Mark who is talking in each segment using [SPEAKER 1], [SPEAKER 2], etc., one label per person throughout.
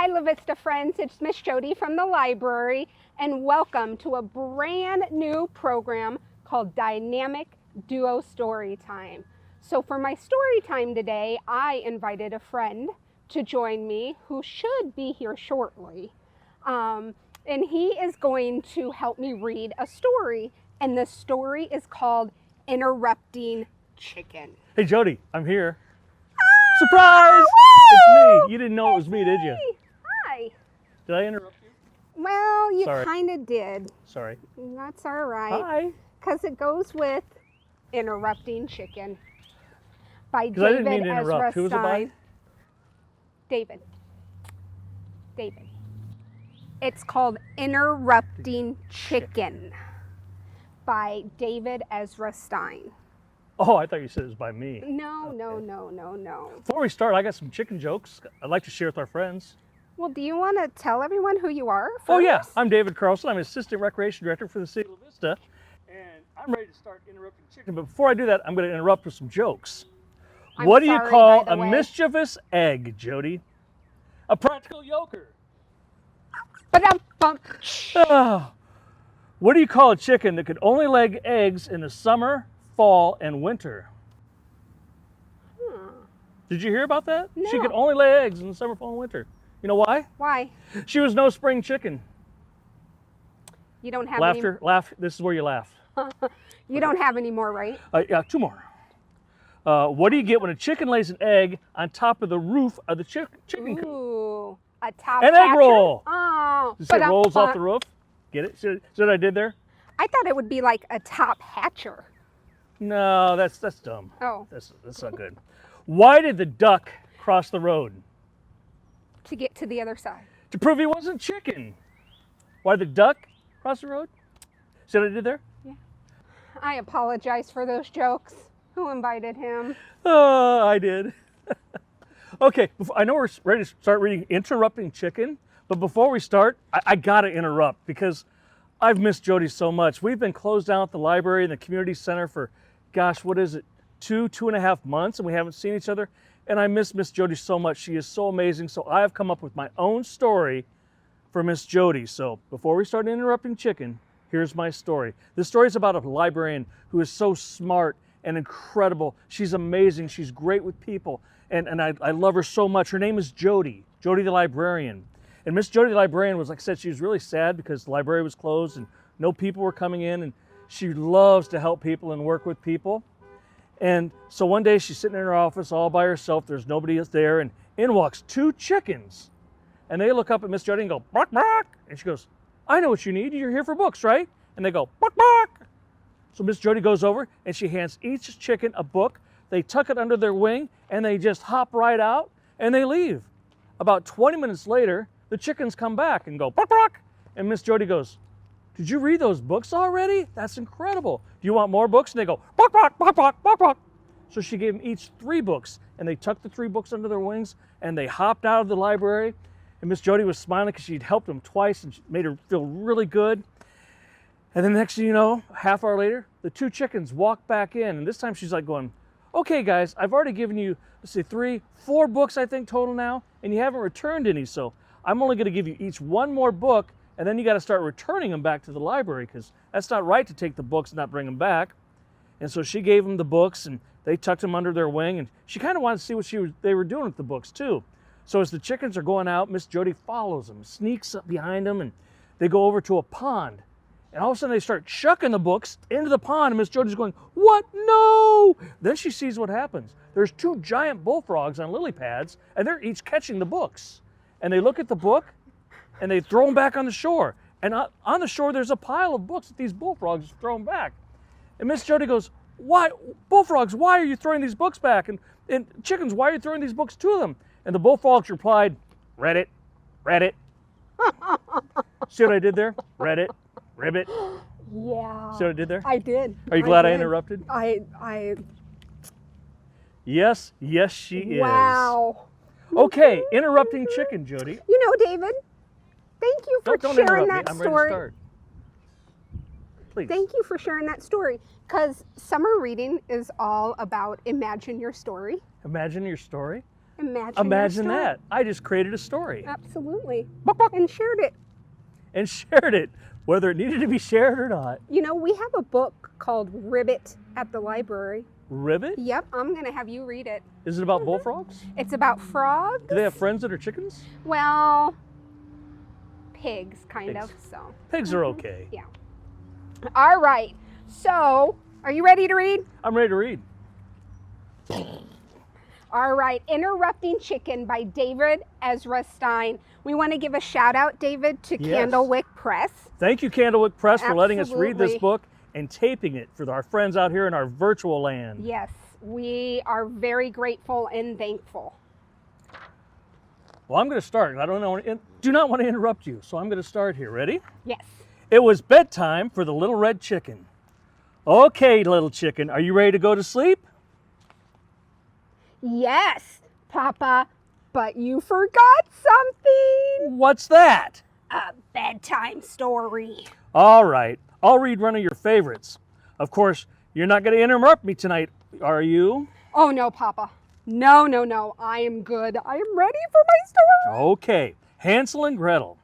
[SPEAKER 1] Hi, La Vista friends. It's Miss Jodi from the library, and welcome to a brand new program called Dynamic Duo Storytime. So for my story time today, I invited a friend to join me who should be here shortly. And he is going to help me read a story, and the story is called Interrupting Chicken.
[SPEAKER 2] Hey Jodi, I'm here. Surprise!
[SPEAKER 1] Woo!
[SPEAKER 2] It's me. You didn't know it was me, did you?
[SPEAKER 1] Hi.
[SPEAKER 2] Did I interrupt you?
[SPEAKER 1] Well, you
[SPEAKER 2] Sorry.
[SPEAKER 1] kind of did.
[SPEAKER 2] Sorry.
[SPEAKER 1] That's all right.
[SPEAKER 2] Hi.
[SPEAKER 1] Because it goes with Interrupting Chicken by
[SPEAKER 2] Because I didn't mean
[SPEAKER 1] David
[SPEAKER 2] to
[SPEAKER 1] Ezra
[SPEAKER 2] interrupt. Who was it by?
[SPEAKER 1] Stein. David. It's called Interrupting Chicken by David Ezra Stein.
[SPEAKER 2] Oh, I thought you said it was by me.
[SPEAKER 1] No,
[SPEAKER 2] Okay.
[SPEAKER 1] no.
[SPEAKER 2] Before we start, I got some chicken jokes I'd like to share with our friends.
[SPEAKER 1] Well, do you want to tell everyone who you are first?
[SPEAKER 2] Oh yeah, I'm David Carlson. I'm Assistant Recreation Director for the City of La Vista. And I'm ready to start interrupting chicken. But before I do that, I'm going to interrupt with some jokes.
[SPEAKER 1] I'm
[SPEAKER 2] What do you
[SPEAKER 1] sorry,
[SPEAKER 2] call
[SPEAKER 1] by
[SPEAKER 2] a
[SPEAKER 1] the way.
[SPEAKER 2] mischievous egg, Jodi? A practical yoker.
[SPEAKER 1] Ba-dum-bum.
[SPEAKER 2] Ah. What do you call a chicken that could only lay eggs in the summer, fall, and winter? Did you hear about that? She
[SPEAKER 1] No.
[SPEAKER 2] could only lay eggs in the summer, fall, and winter. You know why?
[SPEAKER 1] Why?
[SPEAKER 2] She was no spring chicken.
[SPEAKER 1] You don't have
[SPEAKER 2] Laughter, laugh. This is where you laugh.
[SPEAKER 1] You don't have any more, right?
[SPEAKER 2] Yeah, two more. What do you get when a chicken lays an egg on top of the roof of the chicken coop?
[SPEAKER 1] Ooh, a top
[SPEAKER 2] An egg
[SPEAKER 1] hatcher?
[SPEAKER 2] roll.
[SPEAKER 1] Oh,
[SPEAKER 2] You see it
[SPEAKER 1] but
[SPEAKER 2] rolls off the roof? Get it? See what I did there?
[SPEAKER 1] I thought it would be like a top hatcher.
[SPEAKER 2] No, that's dumb.
[SPEAKER 1] Oh,
[SPEAKER 2] That's not good. Why did the duck cross the road?
[SPEAKER 1] to get to the other side.
[SPEAKER 2] To prove he wasn't chicken. Why did the duck cross the road? See what I did there?
[SPEAKER 1] I apologize for those jokes. Who invited him?
[SPEAKER 2] I did. Okay, I know we're ready to start reading Interrupting Chicken, but before we start, I gotta interrupt because I've missed Jodi so much. We've been closed down at the library and the community center for, gosh, what is it, 2.5 months, and we haven't seen each other. And I miss Miss Jodi so much. She is so amazing. So I have come up with my own story for Miss Jodi. So before we start Interrupting Chicken, here's my story. This story is about a librarian who is so smart and incredible. She's amazing. She's great with people. And I love her so much. Her name is Jodi, Jodi the librarian. And Miss Jodi the librarian was, like I said, she was really sad because the library was closed and no people were coming in. And she loves to help people and work with people. And so one day she's sitting in her office all by herself. There's nobody else there. And in walks two chickens. And they look up at Miss Jodi and go, bark, bark. And she goes, I know what you need. You're here for books, right? And they go, bark, bark. So Miss Jodi goes over and she hands each chicken a book. They tuck it under their wing and they just hop right out and they leave. About 20 minutes later, the chickens come back and go, bark, bark. And Miss Jodi goes, did you read those books already? That's incredible. Do you want more books? And they go, bark, bark, bark, bark, bark, bark. So she gave them each 3 books and they tucked the 3 books under their wings and they hopped out of the library. And Miss Jodi was smiling because she'd helped them twice and made her feel really good. And then next thing you know, half hour later, the 2 chickens walk back in. And this time she's like going, okay guys, I've already given you, let's say 4 books I think total now, and you haven't returned any. So I'm only gonna give you each 1 more book, and then you gotta start returning them back to the library because that's not right to take the books and not bring them back. And so she gave them the books and they tucked them under their wing, and she kind of wanted to see what they were doing with the books too. So as the chickens are going out, Miss Jodi follows them, sneaks up behind them, and they go over to a pond. And all of a sudden they start chucking the books into the pond, and Miss Jodi's going, what? No! Then she sees what happens. There's 2 giant bullfrogs on lily pads, and they're each catching the books. And they look at the book, and they throw them back on the shore. And on the shore, there's a pile of books that these bullfrogs have thrown back. And Miss Jodi goes, why, bullfrogs, why are you throwing these books back? And chickens, why are you throwing these books to them? And the bullfrogs replied, read it, read it. See what I did there? Read it, ribbit.
[SPEAKER 1] Yeah.
[SPEAKER 2] See what I did there?
[SPEAKER 1] I did.
[SPEAKER 2] Are you glad I
[SPEAKER 1] did.
[SPEAKER 2] interrupted?
[SPEAKER 1] I.
[SPEAKER 2] Yes, she is.
[SPEAKER 1] Wow.
[SPEAKER 2] Okay, Interrupting Chicken, Jodi.
[SPEAKER 1] You know, David, thank you for
[SPEAKER 2] Don't
[SPEAKER 1] sharing
[SPEAKER 2] interrupt
[SPEAKER 1] that
[SPEAKER 2] me. I'm ready
[SPEAKER 1] story.
[SPEAKER 2] to start. Please.
[SPEAKER 1] Thank you for sharing that story, because summer reading is all about imagine your story.
[SPEAKER 2] Imagine your story.
[SPEAKER 1] Imagine your
[SPEAKER 2] that. I just created a story.
[SPEAKER 1] Absolutely.
[SPEAKER 2] Bok, bok.
[SPEAKER 1] And shared it.
[SPEAKER 2] And shared it, whether it needed to be shared or not.
[SPEAKER 1] You know, we have a book called Ribbit at the library.
[SPEAKER 2] Ribbit?
[SPEAKER 1] Yep, I'm going to have you read it.
[SPEAKER 2] Is it about bullfrogs?
[SPEAKER 1] It's about frogs.
[SPEAKER 2] Do they have friends that are chickens?
[SPEAKER 1] Well, pigs, kind
[SPEAKER 2] Pigs.
[SPEAKER 1] of. So
[SPEAKER 2] Pigs are okay.
[SPEAKER 1] yeah. All right. So, are you ready to read?
[SPEAKER 2] I'm ready to read.
[SPEAKER 1] All right. Interrupting Chicken by David Ezra Stein. We want to give a shout out, David, to
[SPEAKER 2] Yes.
[SPEAKER 1] Candlewick Press.
[SPEAKER 2] Thank you, Candlewick Press, for letting us read this
[SPEAKER 1] Absolutely.
[SPEAKER 2] book and taping it for our friends out here in our virtual land.
[SPEAKER 1] Yes, we are very grateful and thankful.
[SPEAKER 2] Well, I'm going to start. I do not want to interrupt you, so I'm going to start here. Ready?
[SPEAKER 1] Yes.
[SPEAKER 2] It was bedtime for the little red chicken. Okay, little chicken, are you ready to go to sleep?
[SPEAKER 1] Yes, Papa, but you forgot something.
[SPEAKER 2] What's that?
[SPEAKER 1] A bedtime story.
[SPEAKER 2] All right, I'll read one of your favorites. Of course, you're not going to interrupt me tonight, are you?
[SPEAKER 1] Oh, no, Papa. No, no, no. I am good. I am ready for my story.
[SPEAKER 2] Okay, Hansel and Gretel.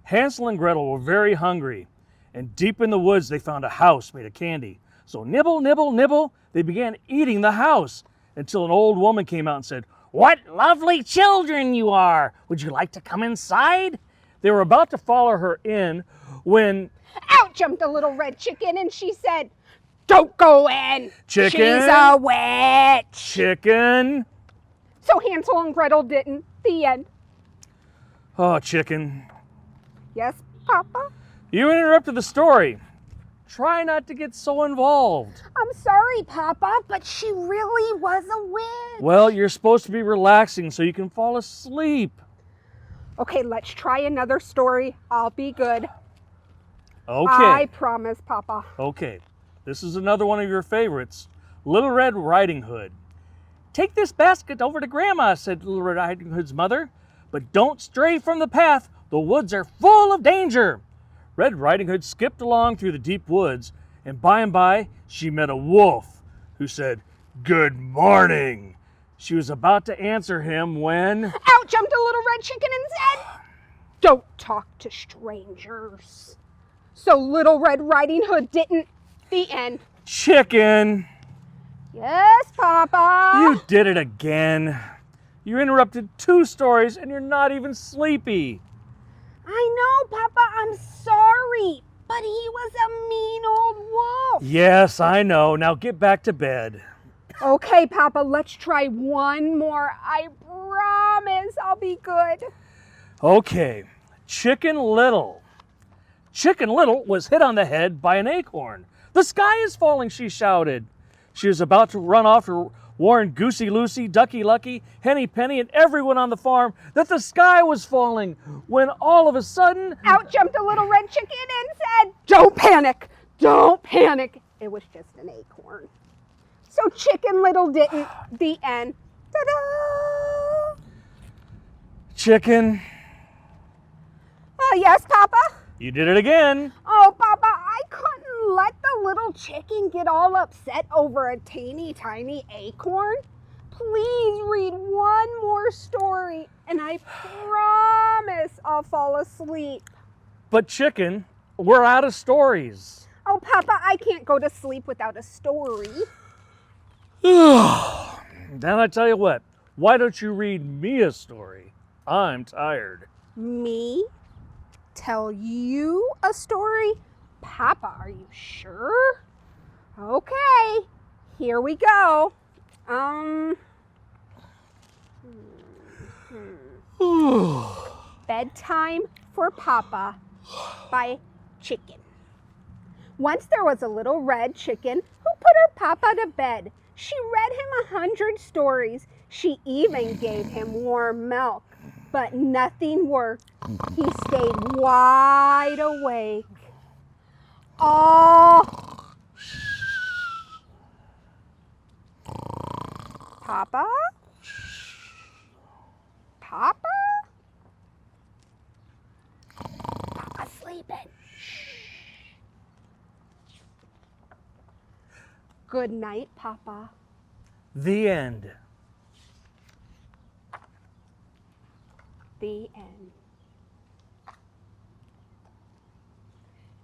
[SPEAKER 2] Hansel and Gretel were very hungry, and deep in the woods they found a house made of candy. So nibble, nibble, nibble, they began eating the house until an old woman came out and said, "What lovely children you are! Would you like to come inside?" They were about to follow her in when
[SPEAKER 1] Out jumped the little red chicken and she said, "Don't go in.
[SPEAKER 2] Chicken?
[SPEAKER 1] She's a witch."
[SPEAKER 2] chicken.
[SPEAKER 1] So Hansel and Gretel didn't. The end.
[SPEAKER 2] Oh, chicken.
[SPEAKER 1] Yes, Papa?
[SPEAKER 2] You interrupted the story. Try not to get so involved.
[SPEAKER 1] I'm sorry, Papa, but she really was a witch.
[SPEAKER 2] Well, you're supposed to be relaxing so you can fall asleep.
[SPEAKER 1] Okay, let's try another story. I'll be good.
[SPEAKER 2] Okay.
[SPEAKER 1] I promise, Papa.
[SPEAKER 2] Okay. This is another one of your favorites. Little Red Riding Hood. "Take this basket over to Grandma," said Little Red Riding Hood's mother. "But don't stray from the path. The woods are full of danger." Red Riding Hood skipped along through the deep woods, and by she met a wolf who said, "Good morning." She was about to answer him when
[SPEAKER 1] Out jumped a little red chicken and said, "Don't talk to strangers." So Little Red Riding Hood didn't. The end.
[SPEAKER 2] Chicken.
[SPEAKER 1] Yes, Papa.
[SPEAKER 2] You did it again. You interrupted 2 stories and you're not even sleepy.
[SPEAKER 1] I know, Papa. I'm sorry. But he was a mean old wolf.
[SPEAKER 2] Yes, I know. Now get back to bed.
[SPEAKER 1] Okay, Papa, let's try one more. I promise I'll be good.
[SPEAKER 2] Okay, Chicken Little. Chicken Little was hit on the head by an acorn. "The sky is falling," she shouted. She was about to run off to warn Goosey Lucy, Ducky Lucky, Henny Penny, and everyone on the farm that the sky was falling, when all of a sudden,
[SPEAKER 1] Out jumped a little red chicken and said, "Don't panic. Don't panic. It was just an acorn." So Chicken Little didn't. The end. Ta-da!
[SPEAKER 2] Chicken,
[SPEAKER 1] Oh, yes, Papa?
[SPEAKER 2] you did it again.
[SPEAKER 1] Oh, Papa, I couldn't let the little chicken get all upset over a teeny tiny acorn. Please read one more story, and I promise I'll fall asleep.
[SPEAKER 2] But Chicken, we're out of stories.
[SPEAKER 1] Oh, Papa, I can't go to sleep without a story.
[SPEAKER 2] Then I tell you what, why don't you read me a story? I'm tired.
[SPEAKER 1] Me? Tell you a story? Papa, are you sure? Okay, here we go. Bedtime for Papa by Chicken. Once there was a little red chicken who put her papa to bed. She read him 100 stories. She even gave him warm milk, but nothing worked. He stayed wide awake. Oh, Papa? Papa? Papa's sleeping. Good night, Papa.
[SPEAKER 2] The end.
[SPEAKER 1] The end.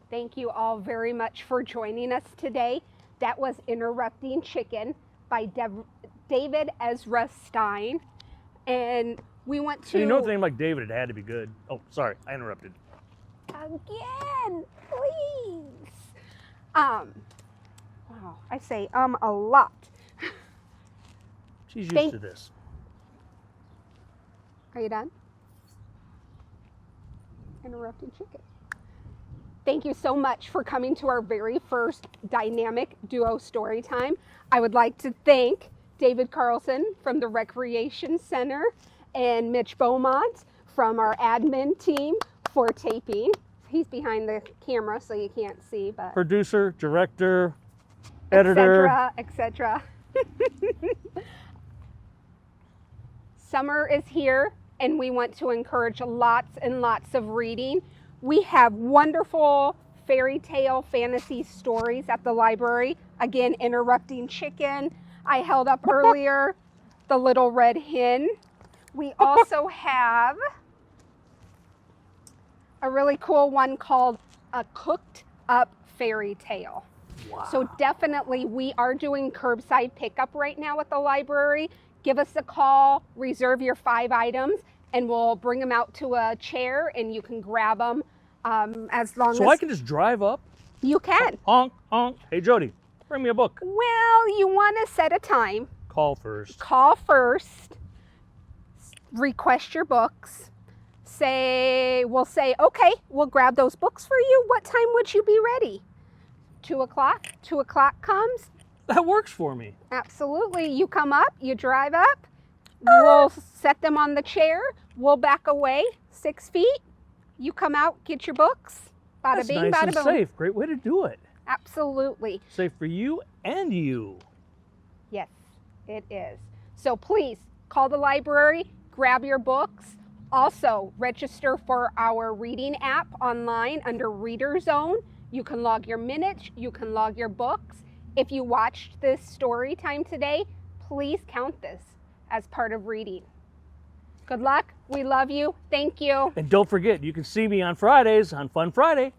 [SPEAKER 1] Thank you all very much for joining us today. That was Interrupting Chicken by David Ezra Stein. And we want to...
[SPEAKER 2] You know, with a name like David, it had to be good. Oh, sorry, I interrupted.
[SPEAKER 1] Again, please. Wow, I say a lot.
[SPEAKER 2] She's used to this.
[SPEAKER 1] Are you done? Interrupting Chicken. Thank you so much for coming to our very first Dynamic Duo Storytime. I would like to thank David Carlson from the Recreation Center and Mitch Beaumont from our admin team for taping. He's behind the camera so you can't see, but
[SPEAKER 2] Producer, director, editor,
[SPEAKER 1] etc. Summer is here and we want to encourage lots and lots of reading. We have wonderful fairy tale fantasy stories at the library. Again, Interrupting Chicken. I held up earlier The Little Red Hen. We also have a really cool one called A Cooked Up Fairy Tale.
[SPEAKER 2] Wow.
[SPEAKER 1] So definitely we are doing curbside pickup right now at the library. Give us a call, reserve your 5 items, and we'll bring them out to a chair and you can grab them as long as...
[SPEAKER 2] So I can just drive up?
[SPEAKER 1] You can.
[SPEAKER 2] Honk, honk. Hey, Jodi, bring me a book.
[SPEAKER 1] Well, you want to set a time.
[SPEAKER 2] Call first.
[SPEAKER 1] Call first. Request your books. We'll say, okay, we'll grab those books for you. What time would you be ready? 2 o'clock? 2 o'clock comes?
[SPEAKER 2] That works for me.
[SPEAKER 1] Absolutely. You come up, you drive up, we'll set them on the chair, we'll back away 6 feet, you come out, get your books, bada
[SPEAKER 2] That's
[SPEAKER 1] bing,
[SPEAKER 2] nice
[SPEAKER 1] bada
[SPEAKER 2] and
[SPEAKER 1] boom.
[SPEAKER 2] safe. Great way to do it.
[SPEAKER 1] Absolutely.
[SPEAKER 2] Safe for you and you.
[SPEAKER 1] Yes, it is. So please call the library, grab your books. Also, register for our reading app online under Reader Zone. You can log your minutes, you can log your books. If you watched this story time today, please count this as part of reading. Good luck. We love you. Thank you.
[SPEAKER 2] And don't forget, you can see me on Fridays on Fun Friday.